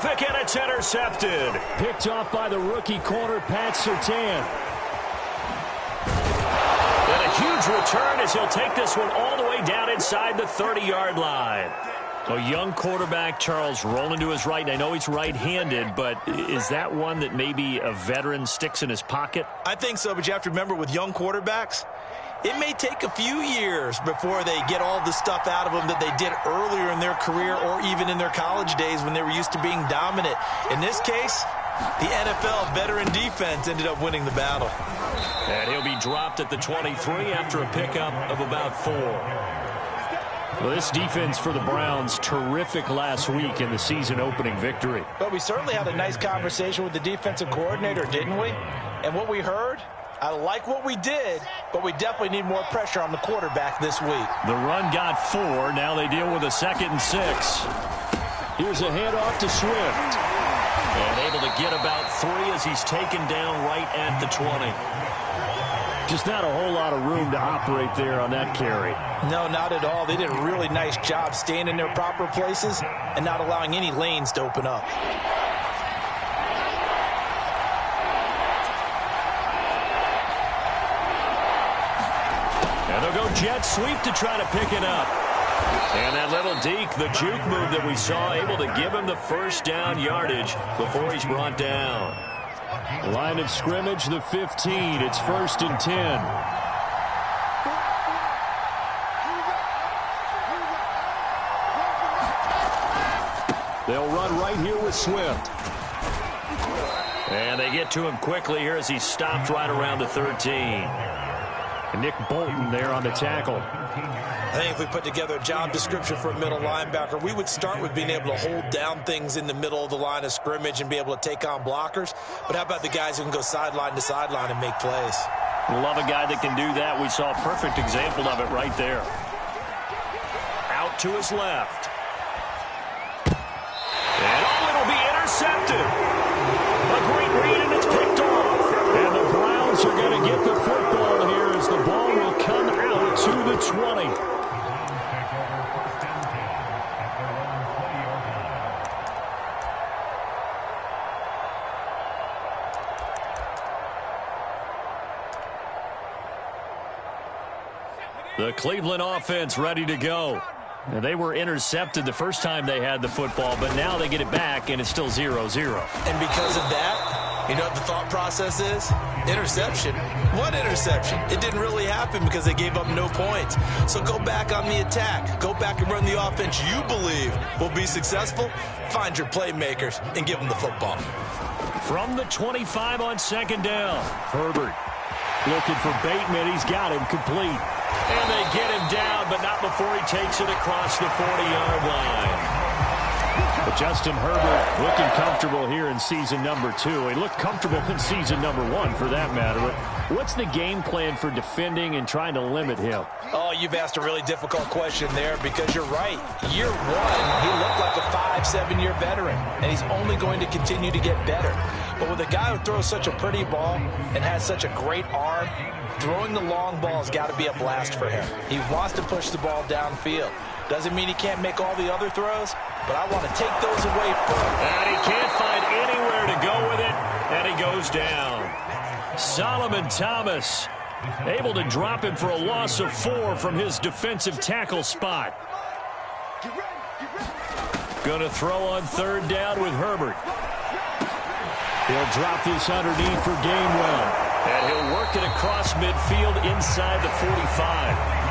terrific, and it's intercepted. Picked off by the rookie corner, Pat Surtain. And a huge return as he'll take this one all the way down inside the 30-yard line. A young quarterback, Charles, rolling to his right. I know he's right-handed, but is that one that maybe a veteran sticks in his pocket? I think so, but you have to remember with young quarterbacks, it may take a few years before they get all the stuff out of them that they did earlier in their career or even in their college days when they were used to being dominant. In this case, the NFL veteran defense ended up winning the battle. And he'll be dropped at the 23 after a pickup of about 4. Well, this defense for the Browns, terrific last week in the season-opening victory. But we certainly had a nice conversation with the defensive coordinator, didn't we? And what we heard, I like what we did, but we definitely need more pressure on the quarterback this week. The run got 4. Now they deal with a 2nd and 6. Here's a handoff to Swift. And able to get about 3 as he's taken down right at the 20. Just not a whole lot of room to operate there on that carry. No, not at all. They did a really nice job staying in their proper places and not allowing any lanes to open up. And they'll go jet sweep to try to pick it up. And that little deke, the juke move that we saw, able to give him the first down yardage before he's brought down. Line of scrimmage, the 15. It's 1st and 10. They'll run right here with Swift. And they get to him quickly here as he's stopped right around the 13. And Nick Bolton there on the tackle. I think if we put together a job description for a middle linebacker, we would start with being able to hold down things in the middle of the line of scrimmage and be able to take on blockers. But how about the guys who can go sideline to sideline and make plays? Love a guy that can do that. We saw a perfect example of it right there. Out to his left. And it'll be intercepted. A great read, and it's picked off. And the Browns are going to get the football here as the ball will come out to the 20. The Cleveland offense ready to go. Now, they were intercepted the first time they had the football, but now they get it back, and it's still 0-0. And because of that, you know what the thought process is? Interception. What interception? It didn't really happen because they gave up no points. So go back on the attack. Go back and run the offense you believe will be successful. Find your playmakers and give them the football. From the 25 on 2nd down. Herbert looking for Bateman. He's got him complete. And they get him down, but not before he takes it across the 40-yard line. But Justin Herbert looking comfortable here in season number 2. He looked comfortable in season number 1, for that matter. What's the game plan for defending and trying to limit him? Oh, you've asked a really difficult question there because you're right. Year 1, he looked like a 5-7-year veteran, and he's only going to continue to get better. But with a guy who throws such a pretty ball and has such a great arm, throwing the long ball has got to be a blast for him. He wants to push the ball downfield. Doesn't mean he can't make all the other throws, but I want to take those away first. And he can't find anywhere to go with it, and he goes down. Solomon Thomas able to drop him for a loss of 4 from his defensive tackle spot. Going to throw on 3rd down with Herbert. He'll drop this underneath for Gainwell. And he'll work it across midfield inside the 45.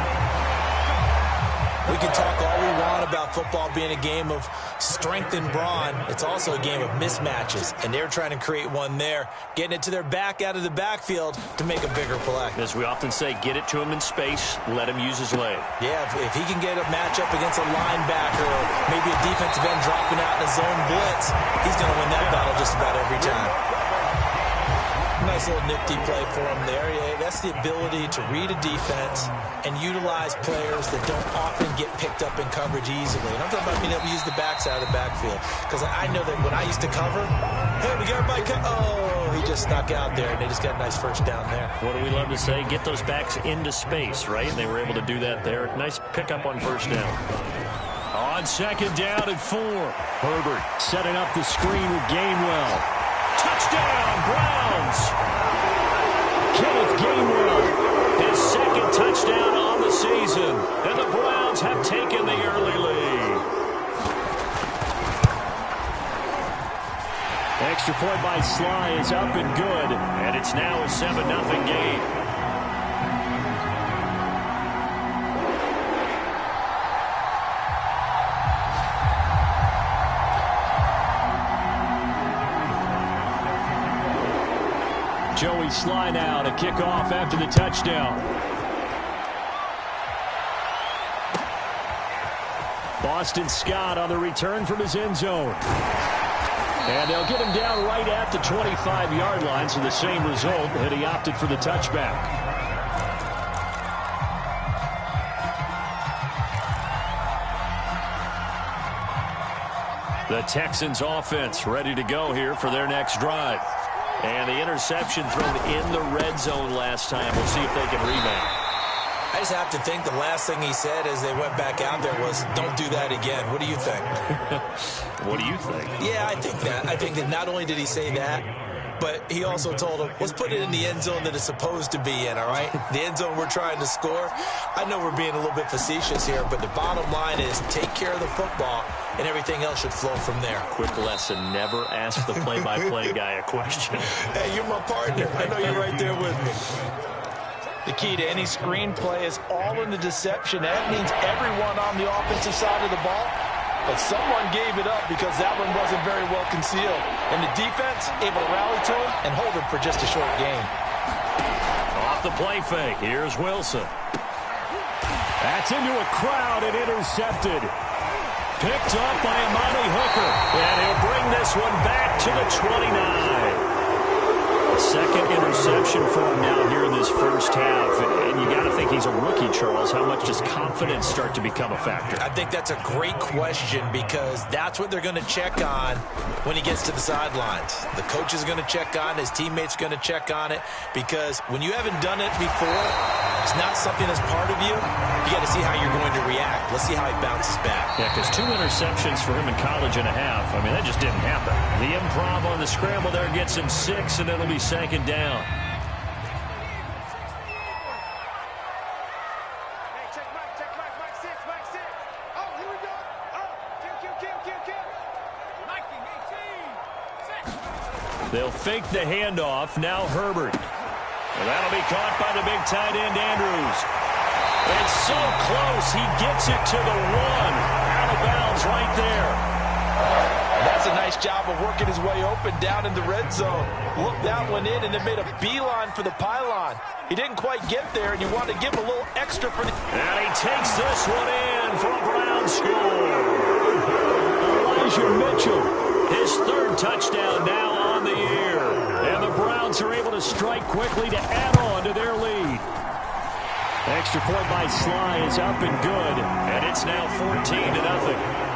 We can talk all we want about football being a game of strength and brawn. It's also a game of mismatches, and they're trying to create one there, getting it to their back out of the backfield to make a bigger play. As we often say, get it to him in space, let him use his leg. Yeah, if he can get a matchup against a linebacker or maybe a defensive end dropping out in a zone blitz, he's going to win that battle just about every time. Nice little nifty play for him there. Yeah, that's the ability to read a defense and utilize players that don't often get picked up in coverage easily. And I'm talking about being able to use the backside of the backfield. Because I know that when I used to cover, hey, we got everybody oh, he just snuck out there, and they just got a nice first down there. What do we love to say? Get those backs into space, right? And they were able to do that there. Nice pickup on 1st down. On on second down and 4. Herbert setting up the screen with Gainwell. Touchdown, Browns! Kenneth Gainwell. His second touchdown on the season. And the Browns have taken the early lead. Extra point by Sly is up and good. And it's now a 7-0 game. Joey Sly now to kick off after the touchdown. Boston Scott on the return from his end zone. And they'll get him down right at the 25-yard line, so the same result, and he opted for the touchback. The Texans offense ready to go here for their next drive. And the interception thrown in the red zone last time. We'll see if they can rebound. I just have to think the last thing he said as they went back out there was, don't do that again. What do you think? What do you think? Yeah, I think that. I think that not only did he say that, but he also told him, let's put it in the end zone that it's supposed to be in, all right? The end zone we're trying to score. I know we're being a little bit facetious here, but the bottom line is take care of the football, and everything else should flow from there. Quick lesson, never ask the play-by-play guy a question. Hey, you're my partner. I know you're right there with me. The key to any screenplay is all in the deception. That means everyone on the offensive side of the ball, but someone gave it up because that one wasn't very well concealed. And the defense able to rally to him and hold him for just a short game. Off the play fake, here's Wilson. That's into a crowd and intercepted. Picked up by Amani Hooker. And he'll bring this one back to the 29. Second interception for him now here in this first half. And you got to think he's a rookie, Charles. How much does confidence start to become a factor? I think that's a great question because that's what they're going to check on when he gets to the sidelines. The coach is going to check on it. His teammates are going to check on it because when you haven't done it before, it's not something that's part of you. You got to see how you're going to react. Let's see how he bounces back. Yeah, because 2 interceptions for him in college and a half. I mean, that just didn't happen. The improv on the scramble there gets him 6, and it'll be second down. They'll fake the handoff. Now Herbert. Well, that'll be caught by the big tight end, Andrews. It's so close. He gets it to the 1. Out of bounds right there. That's a nice job of working his way open down in the red zone. Looked that one in and then made a beeline for the pylon. He didn't quite get there, and you want to give him a little extra for the... And he takes this one in for a Brown score. Elijah Mitchell. His 3rd touchdown now on the year. And the Browns are able to strike quickly to add on to their lead. Extra point by Sly is up and good. And it's now 14-0.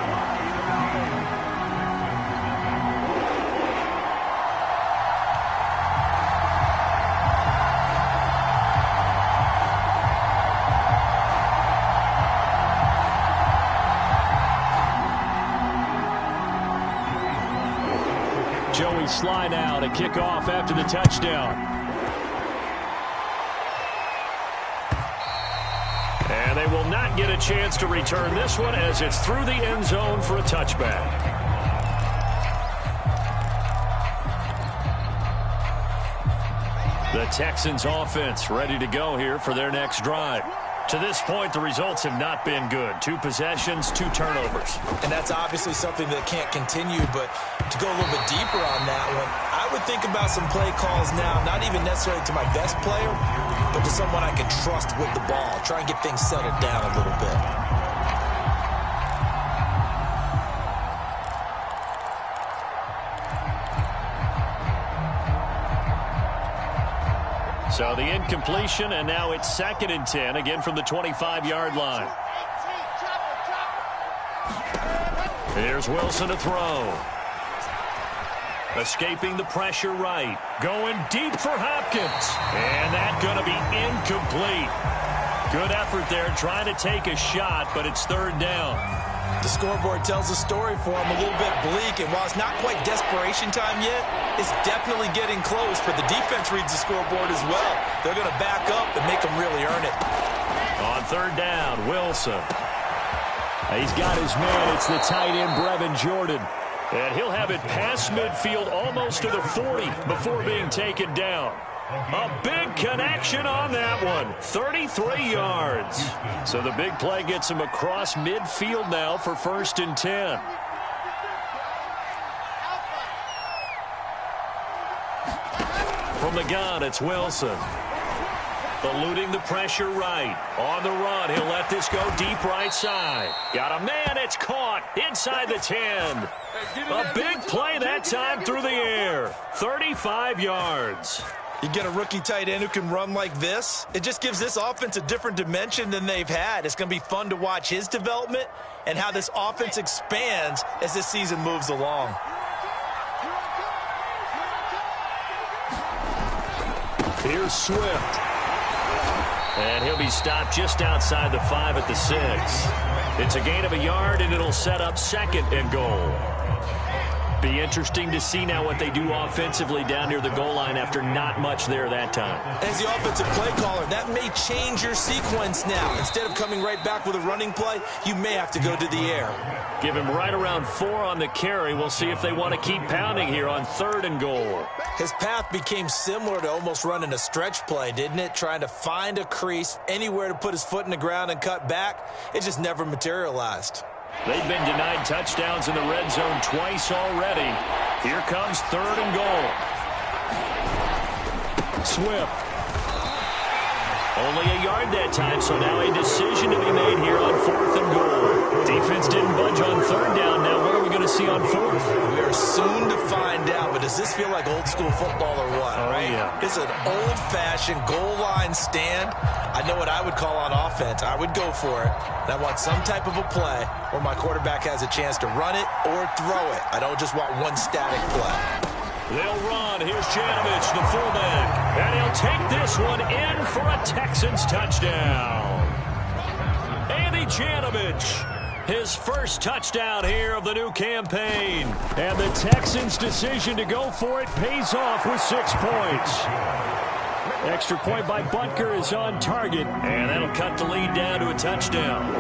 Joey Sly now to kick off after the touchdown. And they will not get a chance to return this one as it's through the end zone for a touchback. The Texans offense ready to go here for their next drive. To this point, the results have not been good. 2 possessions, 2 turnovers. And that's obviously something that can't continue, but to go a little bit deeper on that one, I would think about some play calls now, not even necessarily to my best player, but to someone I can trust with the ball. Try and get things settled down a little bit. So the incompletion, and now it's 2nd and 10, again from the 25-yard line. Here's Wilson to throw. Escaping the pressure right. Going deep for Hopkins. And that's going to be incomplete. Good effort there trying to take a shot, but it's 3rd down. The scoreboard tells a story for him, a little bit bleak, and while it's not quite desperation time yet, it's definitely getting close, but the defense reads the scoreboard as well. They're going to back up and make them really earn it. On third down, Wilson. He's got his man. It's the tight end, Brevin Jordan. And he'll have it past midfield almost to the 40 before being taken down. A big connection on that one. 33 yards. So the big play gets him across midfield now for 1st and 10. From the gun, it's Wilson. Eluding the pressure right. On the run, he'll let this go deep right side. Got a man, it's caught inside the 10. A big play that time through the air. 35 yards. You get a rookie tight end who can run like this, it just gives this offense a different dimension than they've had. It's going to be fun to watch his development and how this offense expands as this season moves along. Here's Swift. And he'll be stopped just outside the 5 at the 6. It's a gain of a yard, and it'll set up 2nd and goal. Be interesting to see now what they do offensively down near the goal line after not much there that time. As the offensive play caller, that may change your sequence now. Instead of coming right back with a running play, you may have to go to the air. Give him right around 4 on the carry. We'll see if they want to keep pounding here on 3rd and goal. His path became similar to almost running a stretch play, didn't it? Trying to find a crease, anywhere to put his foot in the ground and cut back. It just never materialized. They've been denied touchdowns in the red zone twice already. Here comes 3rd and goal. Swift. Only a yard that time, so now a decision to be made here on 4th and goal. Defense didn't budge on 3rd down. Now what are we going to see on 4th? We are soon to find out, but does this feel like old school football or what? Oh, right? Yeah. It's an old-fashioned goal line stand. I know what I would call on offense. I would go for it. And I want some type of a play where my quarterback has a chance to run it or throw it. I don't just want one static play. They'll run. Here's Janovich, the fullback. And he'll take this one in for a Texans touchdown. Andy Janovich, his first touchdown here of the new campaign. And the Texans' decision to go for it pays off with 6 points. Extra point by Butker is on target. And that'll cut the lead down to a touchdown.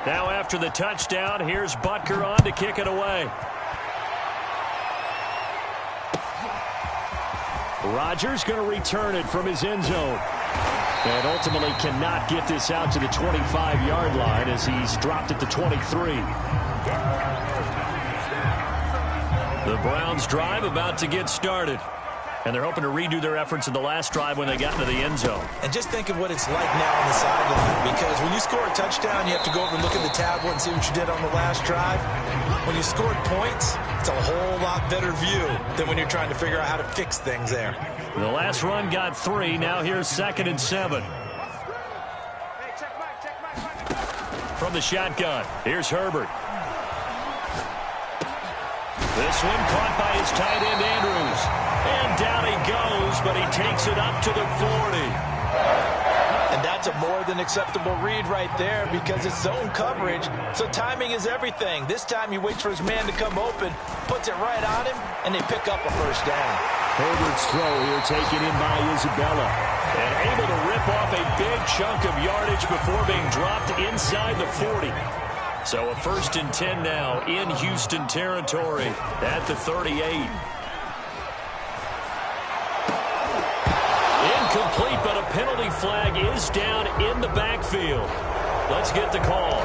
Now after the touchdown, here's Butker on to kick it away. Rodgers going to return it from his end zone. And ultimately cannot get this out to the 25-yard line as he's dropped at the 23. The Browns drive about to get started. And they're hoping to redo their efforts in the last drive when they got into the end zone. And just think of what it's like now on the sideline. Because when you score a touchdown, you have to go over and look at the tablet and see what you did on the last drive. When you scored points, it's a whole lot better view than when you're trying to figure out how to fix things there. The last run got 3. Now here's 2nd and 7. From the shotgun, here's Herbert. This one caught by his tight end, Andrews. And down he goes, but he takes it up to the 40. And that's a more than acceptable read right there because it's zone coverage, so timing is everything. This time he waits for his man to come open, puts it right on him, and they pick up a first down. Herbert's throw here taken in by Isabella. And able to rip off a big chunk of yardage before being dropped inside the 40. So a 1st and 10 now in Houston territory at the 38. Incomplete, but a penalty flag is down in the backfield. Let's get the call.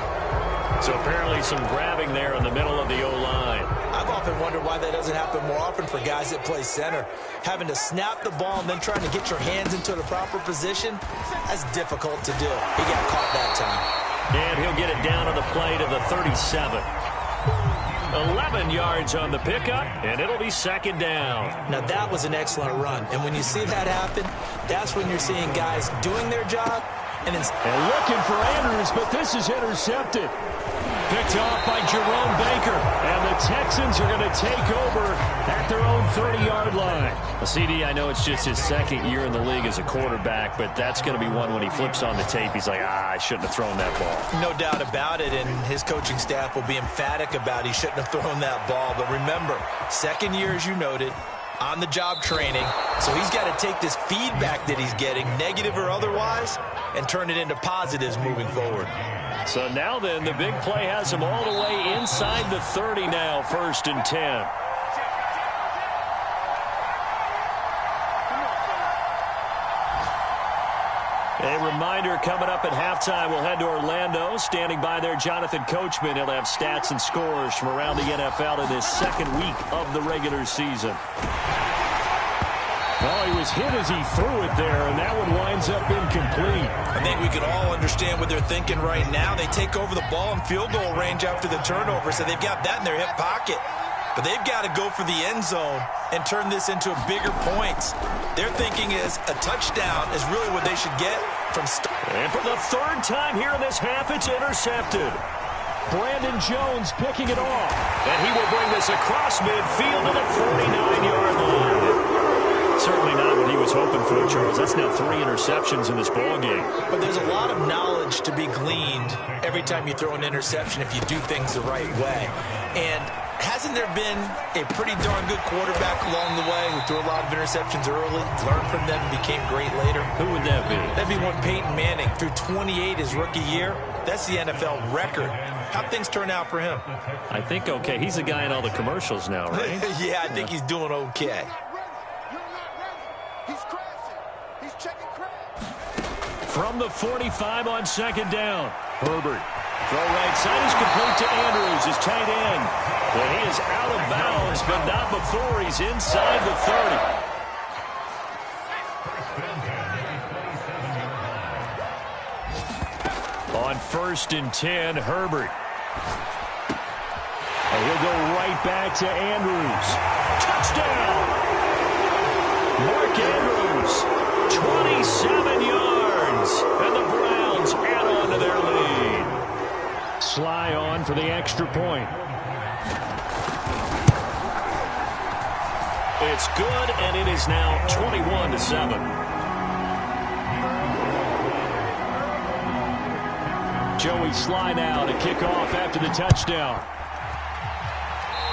So apparently some grabbing there in the middle of the O-line. I've often wondered why that doesn't happen more often for guys that play center. Having to snap the ball and then trying to get your hands into the proper position, that's difficult to do. He got caught that time. And he'll get it down on the play to the 37. 11 yards on the pickup, and it'll be 2nd down. Now, that was an excellent run. And when you see that happen, that's when you're seeing guys doing their job. And looking for Andrews, but this is intercepted. Picked picked off by Jerome Baker. And the Texans are going to take over at their own 30-yard line. CD, I know it's just his second year in the league as a quarterback, but that's going to be one when he flips on the tape. He's like, I shouldn't have thrown that ball. No doubt about it, and his coaching staff will be emphatic about he shouldn't have thrown that ball. But remember, second year, as you noted, on-the-job training. So he's got to take this feedback that he's getting, negative or otherwise, and turn it into positives moving forward. So now then, the big play has him all the way inside the 30 now, 1st and 10. A reminder, coming up at halftime, we'll head to Orlando. Standing by there, Jonathan Coachman. He'll have stats and scores from around the NFL in his second week of the regular season. Well, he was hit as he threw it there, and that one winds up incomplete. I think we can all understand what they're thinking right now. They take over the ball in field goal range after the turnover, so they've got that in their hip pocket. But they've got to go for the end zone and turn this into a bigger points. Their thinking is a touchdown is really what they should get from start. And for the third time here in this half, it's intercepted. Brandon Jones picking it off. And he will bring this across midfield to the 49-yard line. Certainly not what he was hoping for, Charles. That's now 3 interceptions in this ball game. But there's a lot of knowledge to be gleaned every time you throw an interception if you do things the right way. And hasn't there been a pretty darn good quarterback along the way who threw a lot of interceptions early, learned from them, and became great later? Who would that be? That'd be one Peyton Manning. Threw 28 his rookie year. That's the NFL record. How'd things turn out for him? I think okay. He's the guy in all the commercials now, right? Yeah, I think he's doing okay. From the 45 on 2nd down. Herbert. Throw right side is complete to Andrews, his tight end. But he is out of bounds, but not before he's inside the 30. On 1st and 10, Herbert. And he'll go right back to Andrews. Touchdown! Mark Andrews, 27 yards, and the Browns add on to their lead. Sly on for the extra point. It's good, and it is now 21-7. Joey Sly now to kick off after the touchdown.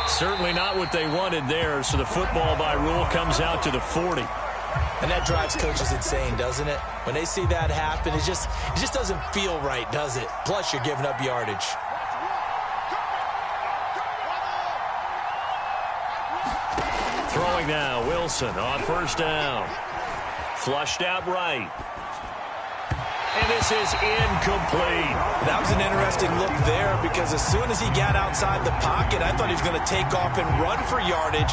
Certainly not what they wanted there, so the football by rule comes out to the 40. And that drives coaches insane, doesn't it? When they see that happen, it just doesn't feel right, does it? Plus, you're giving up yardage. Throwing now, Wilson on 1st down. Flushed out right. And this is incomplete. That was an interesting look there because as soon as he got outside the pocket, I thought he was going to take off and run for yardage.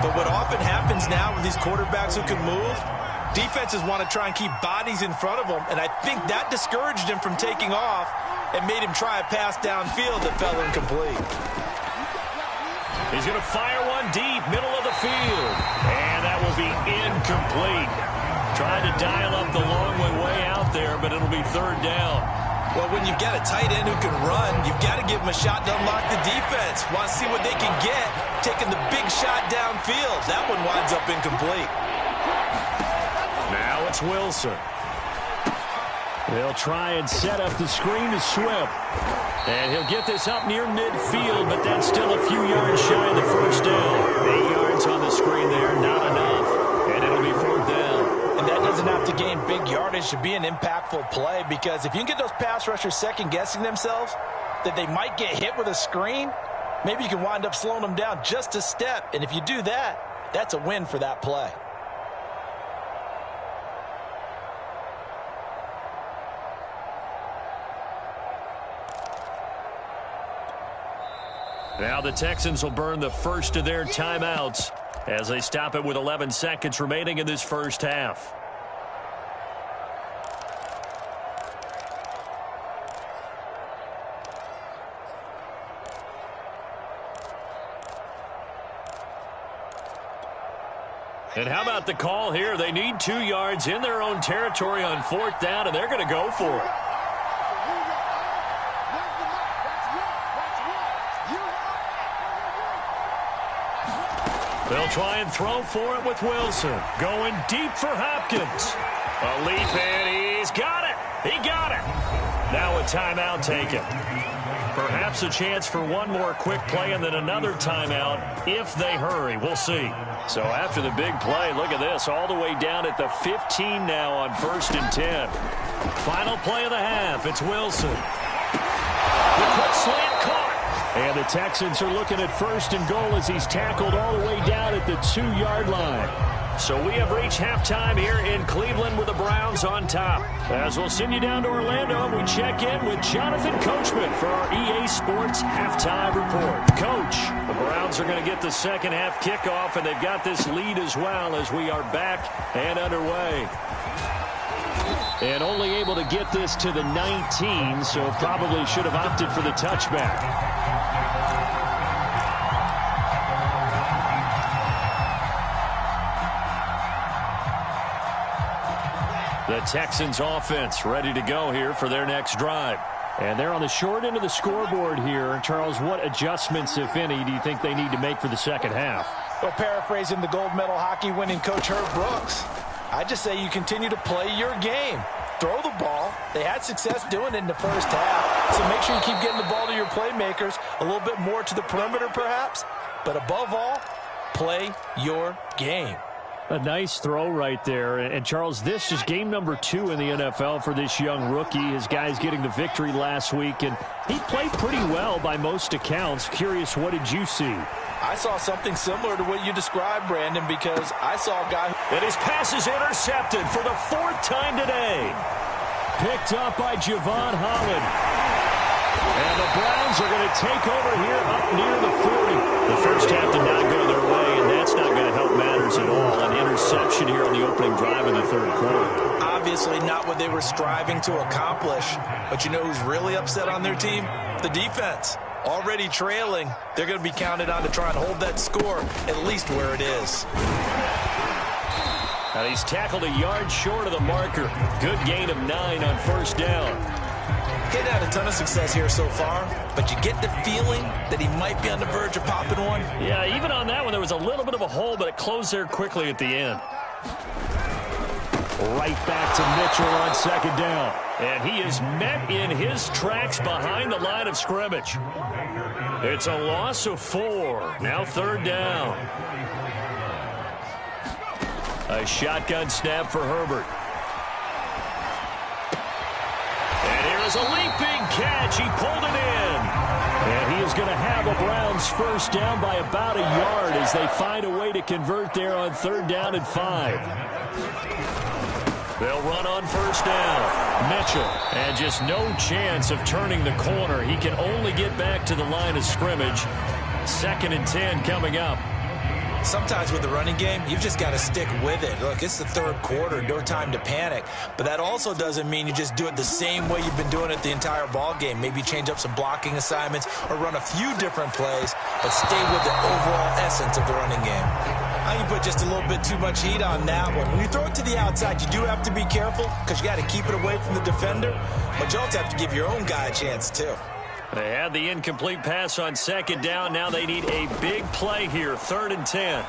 But what often happens now with these quarterbacks who can move, defenses want to try and keep bodies in front of them, and I think that discouraged him from taking off and made him try a pass downfield that fell incomplete. He's going to fire one deep, middle of the field. And that will be incomplete. Trying to dial up the long way out there, but it'll be 3rd down. Well, when you've got a tight end who can run, you've got to give him a shot to unlock the defense. Want to see what they can get, taking the big shot downfield. That one winds up incomplete. Now it's Wilson. They'll try and set up the screen to Swift. And he'll get this up near midfield, but that's still a few yards shy of the 1st down. 8 yards on the screen there, not enough. And it'll be 4th down. And that doesn't have to gain big yardage to be an impactful play, because if you can get those pass rushers second-guessing themselves that they might get hit with a screen, maybe you can wind up slowing them down just a step. And if you do that, that's a win for that play. Now the Texans will burn the first of their timeouts as they stop it with 11 seconds remaining in this first half. And how about the call here? They need 2 yards in their own territory on 4th down, and they're going to go for it. They'll try and throw for it with Wilson. Going deep for Hopkins. A leap in. He's got it. He got it. Now a timeout taken. Perhaps a chance for one more quick play and then another timeout if they hurry. We'll see. So after the big play, look at this. All the way down at the 15 now on 1st and 10. Final play of the half. It's Wilson. The quick slant caught. And the Texans are looking at 1st and goal as he's tackled all the way down at the 2-yard line. So we have reached halftime here in Cleveland with the Browns on top. As we'll send you down to Orlando, we check in with Jonathan Coachman for our EA Sports Halftime Report. Coach, the Browns are going to get the second half kickoff, and they've got this lead as well as we are back and underway. And only able to get this to the 19, so probably should have opted for the touchback. The Texans offense ready to go here for their next drive. And they're on the short end of the scoreboard here. Charles, what adjustments, if any, do you think they need to make for the second half? Well, paraphrasing the gold medal hockey winning coach Herb Brooks, I just say you continue to play your game. Throw the ball. They had success doing it in the first half. So make sure you keep getting the ball to your playmakers, a little bit more to the perimeter perhaps. But above all, play your game. A nice throw right there. And, Charles, this is game number 2 in the NFL for this young rookie. His guys getting the victory last week, and he played pretty well by most accounts. Curious, what did you see? I saw something similar to what you described, Brandon, because I saw a guy and his pass is intercepted for the 4th time today. Picked up by Javon Holland. And the Browns are going to take over here up near the 40. The first half did not go their way, and that's not going to help matters at all. An interception here on the opening drive in the 3rd quarter. Obviously not what they were striving to accomplish. But you know who's really upset on their team? The defense. Already trailing, they're going to be counted on to try and hold that score at least where it is. Now he's tackled a yard short of the marker. Good gain of 9 on 1st down. He's had a ton of success here so far, but you get the feeling that he might be on the verge of popping one. Yeah, even on that one, there was a little bit of a hole, but it closed there quickly at the end. Right back to Mitchell on 2nd down. And he is met in his tracks behind the line of scrimmage. It's a loss of 4. Now 3rd down. A shotgun snap for Herbert. And here is a leaping catch. He pulled it in. And he is going to have a Browns 1st down by about a yard as they find a way to convert there on 3rd down and 5. They'll run on 1st down. Mitchell, and just no chance of turning the corner. He can only get back to the line of scrimmage. 2nd and 10 coming up. Sometimes with the running game, you've just got to stick with it. Look, it's the 3rd quarter, no time to panic. But that also doesn't mean you just do it the same way you've been doing it the entire ball game. Maybe change up some blocking assignments or run a few different plays, but stay with the overall essence of the running game. Now you put just a little bit too much heat on that one. When you throw it to the outside, you do have to be careful because you got to keep it away from the defender, but you also have to give your own guy a chance too. They had the incomplete pass on 2nd down. Now they need a big play here, 3rd and 10.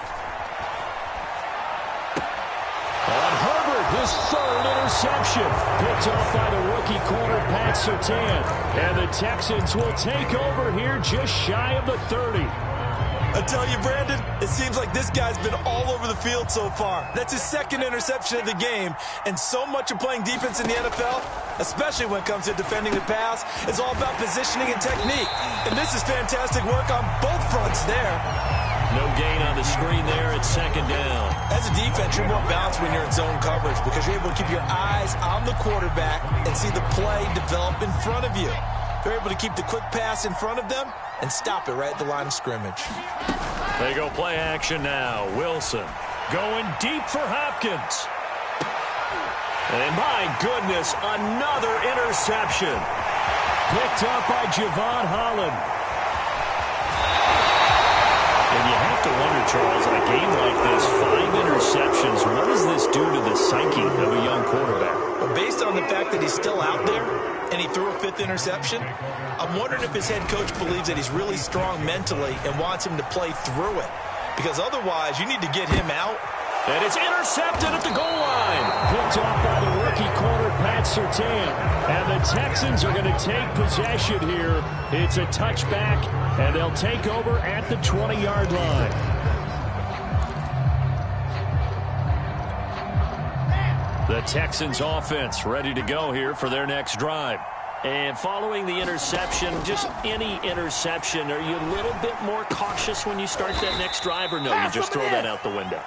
On Herbert, his 3rd interception. Picked off by the rookie corner, Pat Surtain. And the Texans will take over here just shy of the 30. I tell you, Brandon, it seems like this guy's been all over the field so far. That's his 2nd interception of the game. And so much of playing defense in the NFL, especially when it comes to defending the pass, is all about positioning and technique. And this is fantastic work on both fronts there. No gain on the screen there at 2nd down. As a defense, you're more balanced when you're in zone coverage because you're able to keep your eyes on the quarterback and see the play develop in front of you. They're able to keep the quick pass in front of them and stop it right at the line of scrimmage. They go play action now. Wilson going deep for Hopkins. And my goodness, another interception. Picked up by Javon Holland. And you have to wonder, Charles, in a game like this, 5 interceptions, what does this do to the psyche of a young quarterback? Well, based on the fact that he's still out there and he threw a 5th interception, I'm wondering if his head coach believes that he's really strong mentally and wants him to play through it. because otherwise you need to get him out. And it's intercepted at the goal line. Picked off by the rookie corner, Pat Surtain. And the Texans are going to take possession here. It's a touchback, and they'll take over at the 20-yard line. The Texans offense ready to go here for their next drive. And following the interception, just any interception, are you a little bit more cautious when you start that next drive, or no, you just throw that out the window?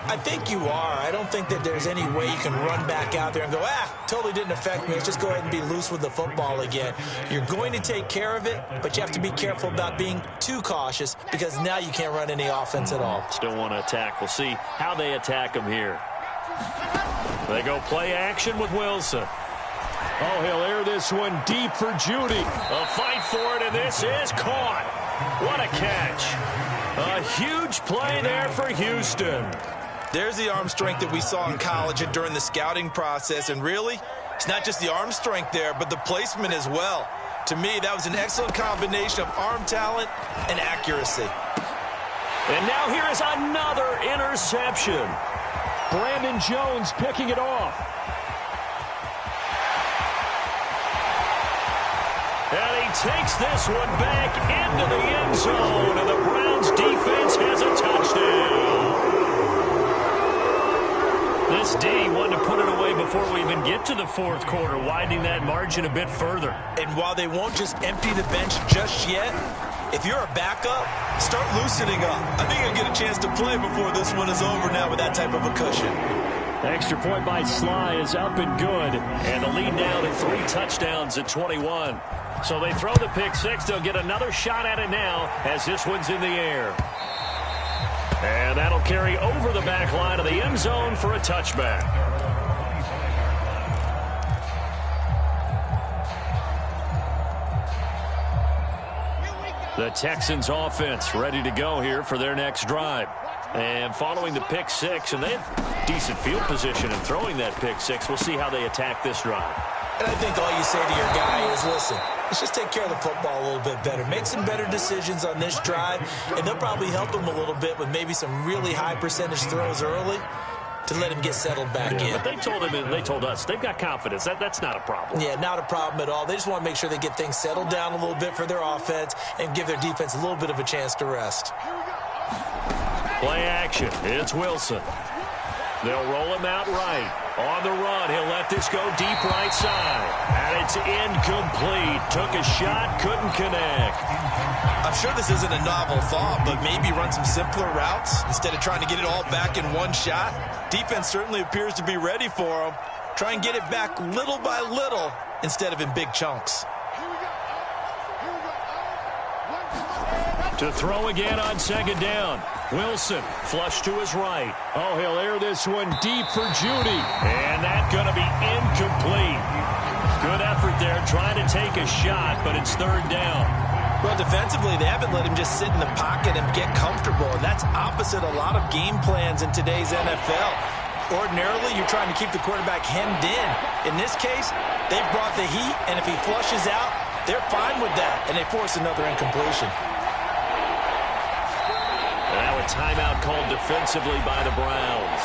I think you are. I don't think that there's any way you can run back out there and go, totally didn't affect me. Let's just go ahead and be loose with the football again. You're going to take care of it, but you have to be careful about being too cautious because now you can't run any offense at all. Still want to attack. We'll see how they attack him here. They go play action with Wilson. Oh, he'll air this one deep for Judy. A fight for it, and this is caught. What a catch. A huge play there for Houston. There's the arm strength that we saw in college and during the scouting process. And really, it's not just the arm strength there, but the placement as well. To me, that was an excellent combination of arm talent and accuracy. And now here is another interception. Brandon Jones picking it off. And he takes this one back into the end zone, and the Browns defense has a touchdown. This D wanted to put it away before we even get to the fourth quarter, widening that margin a bit further. And while they won't just empty the bench just yet, if you're a backup, start loosening up. I think you'll get a chance to play before this one is over now with that type of a cushion. The extra point by Sly is up and good. And the lead now to 3 touchdowns at 21. So they throw the pick six. They'll get another shot at it now as this one's in the air. And that'll carry over the back line of the end zone for a touchback. The Texans offense ready to go here for their next drive. And following the pick six, and they have decent field position in throwing that pick six. We'll see how they attack this drive. And I think all you say to your guy is, listen, let's just take care of the football a little bit better. Make some better decisions on this drive, and they'll probably help him a little bit with maybe some really high percentage throws early to let him get settled back in. But they told him, and they told us, they've got confidence. That's not a problem. Yeah, not a problem at all. They just want to make sure they get things settled down a little bit for their offense and give their defense a little bit of a chance to rest. Play action. It's Wilson. They'll roll him out right. On the run, he'll let this go deep right side. And it's incomplete. Took a shot, couldn't connect. I'm sure this isn't a novel thought, but maybe run some simpler routes instead of trying to get it all back in one shot. Defense certainly appears to be ready for him. Try and get it back little by little instead of in big chunks. To throw again on second down. Wilson, flush to his right. Oh, he'll air this one deep for Judy. And that's going to be incomplete. Good effort there trying to take a shot, but it's third down. Well, defensively, they haven't let him just sit in the pocket and get comfortable. And that's opposite a lot of game plans in today's NFL. Ordinarily, you're trying to keep the quarterback hemmed in. In this case, they've brought the heat, and if he flushes out, they're fine with that, and they force another incompletion. Now a timeout called defensively by the Browns.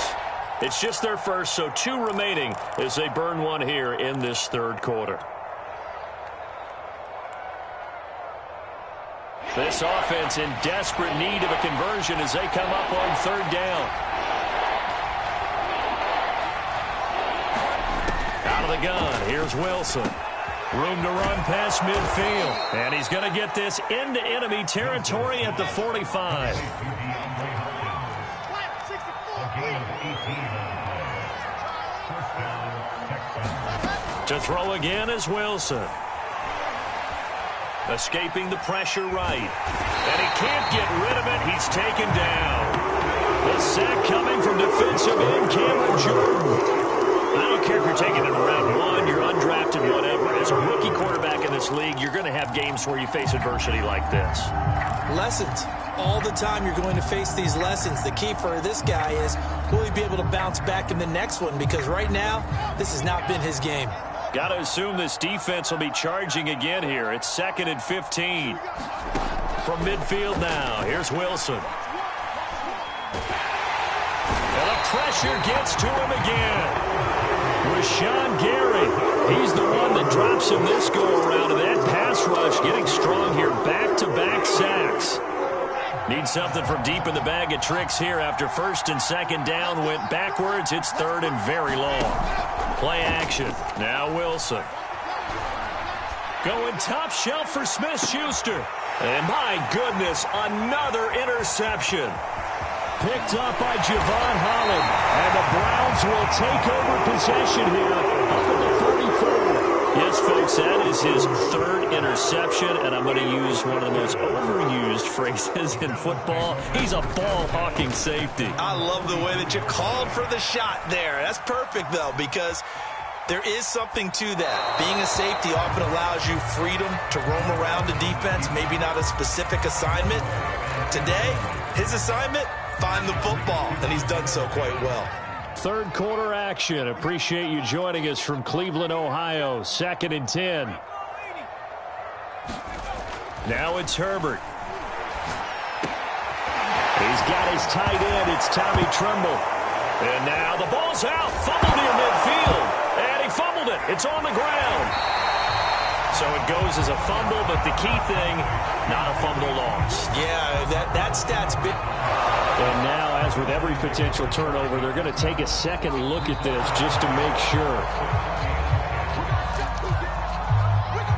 It's just their first, so 2 remaining as they burn one here in this third quarter. This offense in desperate need of a conversion as they come up on third down. Out of the gun, here's Wilson. Room to run past midfield. And he's going to get this into enemy territory at the 45. To throw again is Wilson. Escaping the pressure right. And he can't get rid of it. He's taken down. The sack coming from defensive end Cameron Jordan. I don't care if you're taking it in round 1, you're undrafted, whatever. As a rookie quarterback in this league, you're going to have games where you face adversity like this. Lessons. All the time you're going to face these lessons. The key for this guy is, will he be able to bounce back in the next one? Because right now, this has not been his game. Got to assume this defense will be charging again here. It's 2nd and 15. From midfield now, here's Wilson. And the pressure gets to him again. Rashawn Gary, he's the one that drops him this go-around, and that pass rush getting strong here. Back-to-back sacks. Need something from deep in the bag of tricks here after first and second down went backwards. It's third and very long. Play action. Now Wilson. Going top shelf for Smith-Schuster. And my goodness, another interception. Picked up by Javon Holland. And the Browns will take over possession here up at the 34. Yes, folks, that is his third interception, and I'm going to use one of the most overused phrases in football. He's a ball-hawking safety. I love the way that you called for the shot there. That's perfect, though, because there is something to that. Being a safety often allows you freedom to roam around the defense, maybe not a specific assignment. Today, his assignment, find the football, and he's done so quite well. Third quarter action. Appreciate you joining us from Cleveland, Ohio. 2nd and 10. Now it's Herbert. He's got his tight end. It's Tommy Tremble. And now the ball's out. Fumbled near midfield. And he fumbled it. It's on the ground. So it goes as a fumble, but the key thing, not a fumble lost. Yeah, that stat's big. And now, as with every potential turnover, they're going to take a second look at this just to make sure.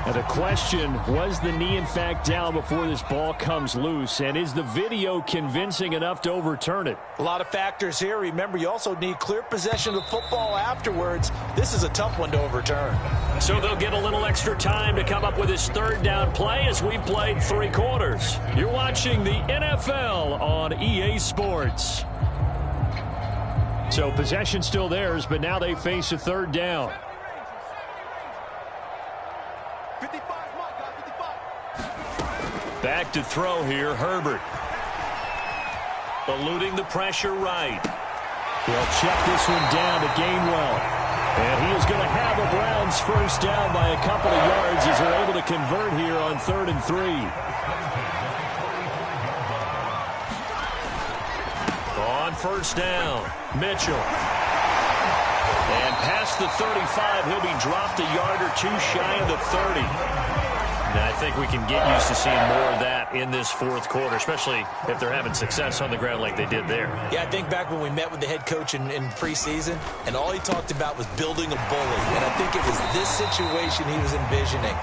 And the question, was the knee in fact down before this ball comes loose? And is the video convincing enough to overturn it? A lot of factors here. Remember, you also need clear possession of football afterwards. This is a tough one to overturn. So they'll get a little extra time to come up with his third down play as we played 3 quarters. You're watching the NFL on EA Sports. So possession still theirs, but now they face a third down. Back to throw here, Herbert. Eluding the pressure right. They'll check this one down to Gainwell. And he is going to have the Browns first down by a couple of yards as they're able to convert here on 3rd and 3. On first down, Mitchell. And past the 35, he'll be dropped a yard or two shy of the 30. And I think we can get used to seeing more of that in this 4th quarter, especially if they're having success on the ground like they did there. Yeah, I think back when we met with the head coach in preseason, and all he talked about was building a bully. And I think it was this situation he was envisioning.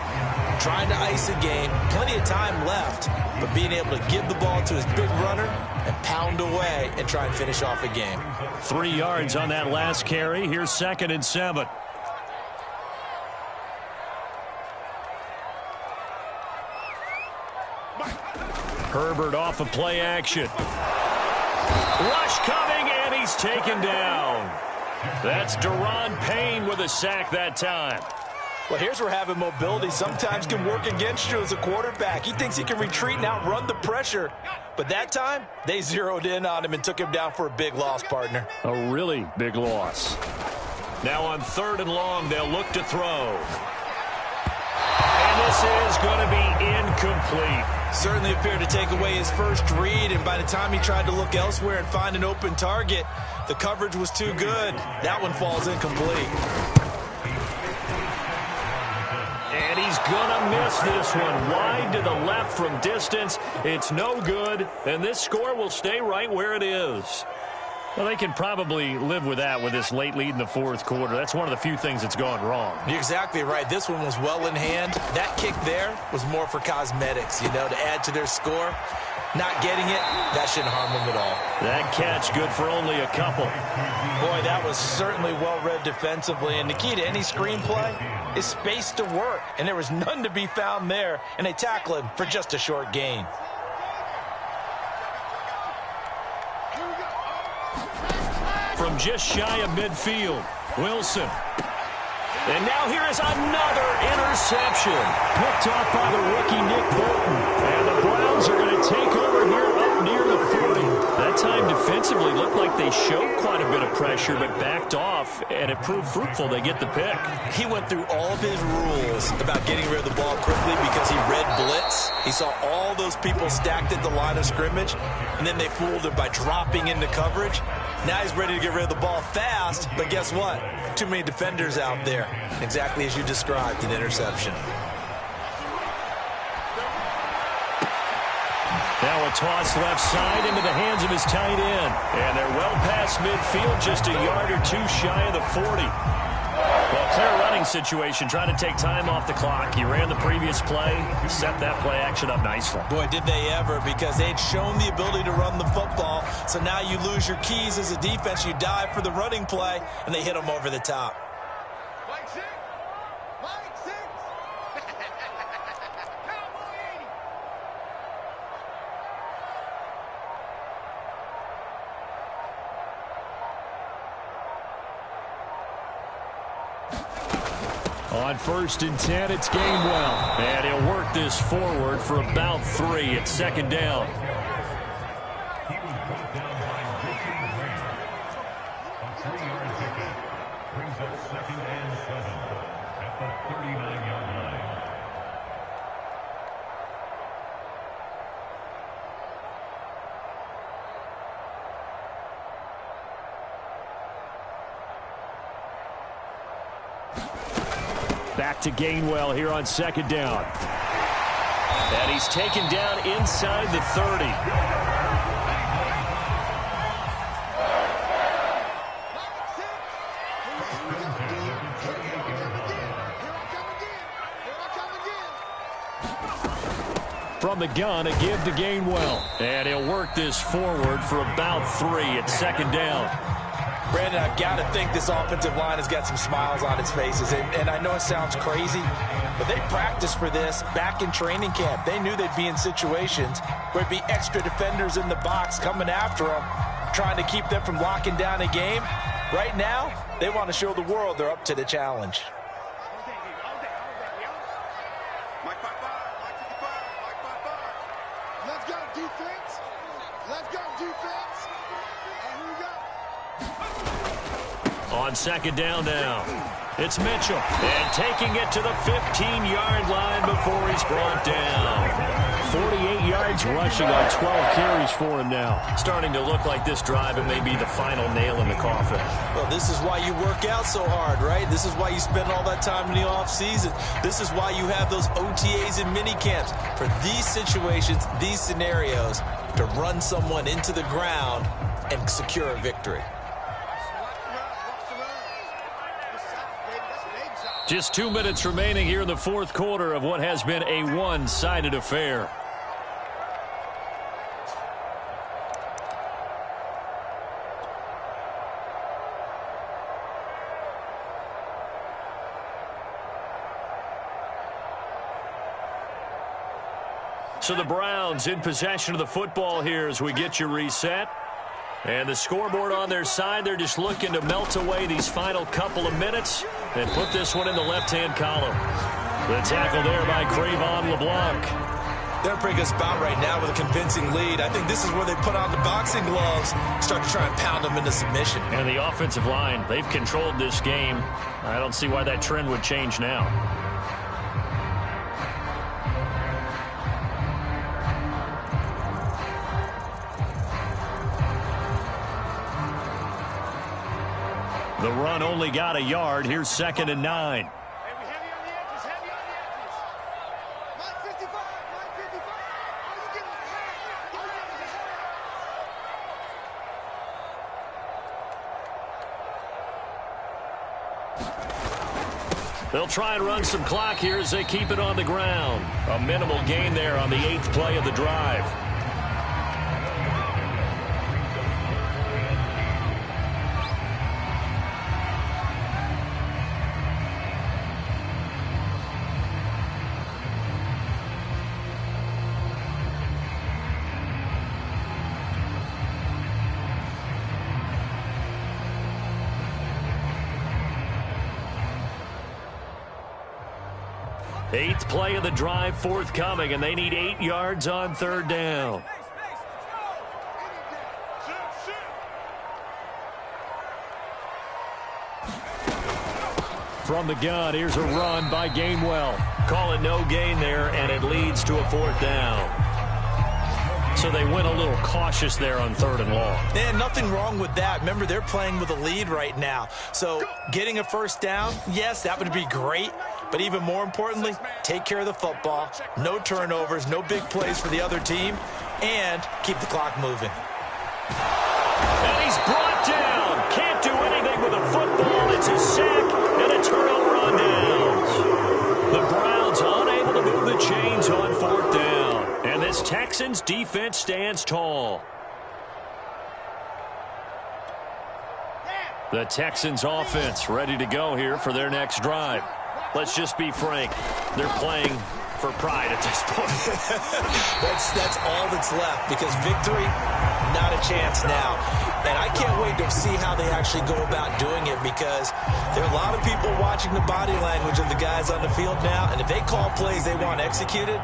Trying to ice a game, plenty of time left, but being able to give the ball to his big runner and pound away and try and finish off a game. 3 yards on that last carry. Here's 2nd and 7. Herbert off of play action. Rush coming, and he's taken down. That's Daron Payne with a sack that time. Well, here's where having mobility sometimes can work against you as a quarterback. He thinks he can retreat and outrun the pressure. But that time, they zeroed in on him and took him down for a big loss, partner. A really big loss. Now on 3rd and long, they'll look to throw. And this is going to be incomplete. Certainly appeared to take away his first read, and by the time he tried to look elsewhere and find an open target, the coverage was too good. That one falls incomplete. And he's going to miss this one. Wide to the left from distance. It's no good, and this score will stay right where it is. Well, they can probably live with that with this late lead in the 4th quarter. That's one of the few things that's gone wrong. You're exactly right. This one was well in hand. That kick there was more for cosmetics, to add to their score. Not getting it, that shouldn't harm them at all. That catch good for only a couple. Boy, that was certainly well-read defensively. And the key to any screenplay is space to work. And there was none to be found there. And they tackle him for just a short gain. From just shy of midfield, Wilson. And now here is another interception. Picked off by the rookie Nick Bolton. And the Browns are going to take over here up near the 40. That time defensively looked like they showed quite a bit of pressure but backed off, and it proved fruitful. They get the pick. He went through all of his rules about getting rid of the ball quickly because he read blitz. He saw all those people stacked at the line of scrimmage, and then they fooled him by dropping into coverage. Now he's ready to get rid of the ball fast, but guess what? Too many defenders out there. Exactly as you described, an interception. Now a toss left side into the hands of his tight end. And they're well past midfield, just a yard or two shy of the 40. Well, clear running situation, trying to take time off the clock. He ran the previous play, set that play action up nicely. Boy, did they ever, because they'd shown the ability to run the football. So now you lose your keys as a defense. You dive for the running play, and they hit them over the top. On 1st and 10, it's Gainwell. And he'll work this forward for about 3 at 2nd down. Back to Gainwell here on 2nd down. And he's taken down inside the 30. From the gun, a give to Gainwell. And he'll work this forward for about 3 at 2nd down. Brandon, I've got to think this offensive line has got some smiles on its faces. And I know it sounds crazy, but they practiced for this back in training camp. They knew they'd be in situations where it'd be extra defenders in the box coming after them, trying to keep them from locking down a game. Right now, they want to show the world they're up to the challenge. Let's go, defense. Let's go, defense. And here we go. On 2nd down now, it's Mitchell. And taking it to the 15-yard line before he's brought down. 48 yards rushing on 12 carries for him now. Starting to look like this drive, it may be the final nail in the coffin. Well, this is why you work out so hard, right? This is why you spend all that time in the offseason. This is why you have those OTAs and mini camps. For these situations, these scenarios, to run someone into the ground and secure a victory. Just 2 minutes remaining here in the 4th quarter of what has been a one-sided affair. So the Browns in possession of the football here as we get you reset. And the scoreboard on their side, they're just looking to melt away these final couple of minutes and put this one in the left-hand column. The tackle there by Crayvon LeBlanc. They're in a pretty good spot right now with a convincing lead. I think this is where they put on the boxing gloves, start to try and pound them into submission. And the offensive line, they've controlled this game. I don't see why that trend would change now. The run only got a yard. Here's 2nd and 9. They'll try and run some clock here as they keep it on the ground. A minimal gain there on the 8th play of the drive. Eighth play of the drive forthcoming, and they need 8 yards on 3rd down. from the gun. Here's a run by Gainwell. Call it no gain there, and it leads to a 4th down. So they went a little cautious there on 3rd and long. And nothing wrong with that. Remember, they're playing with a lead right now. So getting a 1st down, yes, that would be great. But even more importantly, take care of the football. No turnovers, no big plays for the other team, and keep the clock moving. And he's brought down. Can't do anything with a football. It's a sack and a turnover on downs. The Browns unable to move the chains on 4th down. And this Texans defense stands tall. The Texans offense ready to go here for their next drive. Let's just be frank. They're playing for pride at this point. That's all that's left, because victory, not a chance now. And I can't wait to see how they actually go about doing it, because there are a lot of people watching the body language of the guys on the field now, and if they call plays they want executed,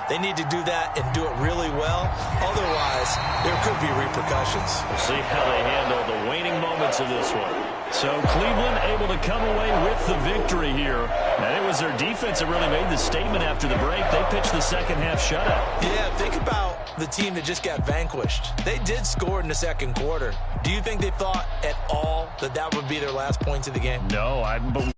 they need to do that and do it really well. Otherwise, there could be repercussions. We'll see how they handle the waning moments of this one. So Cleveland able to come away with the victory here. And it was their defense that really made the statement after the break. They pitched the second half shutout. Yeah, think about the team that just got vanquished. They did score in the 2nd quarter. Do you think they thought at all that that would be their last points of the game? No, I don't believe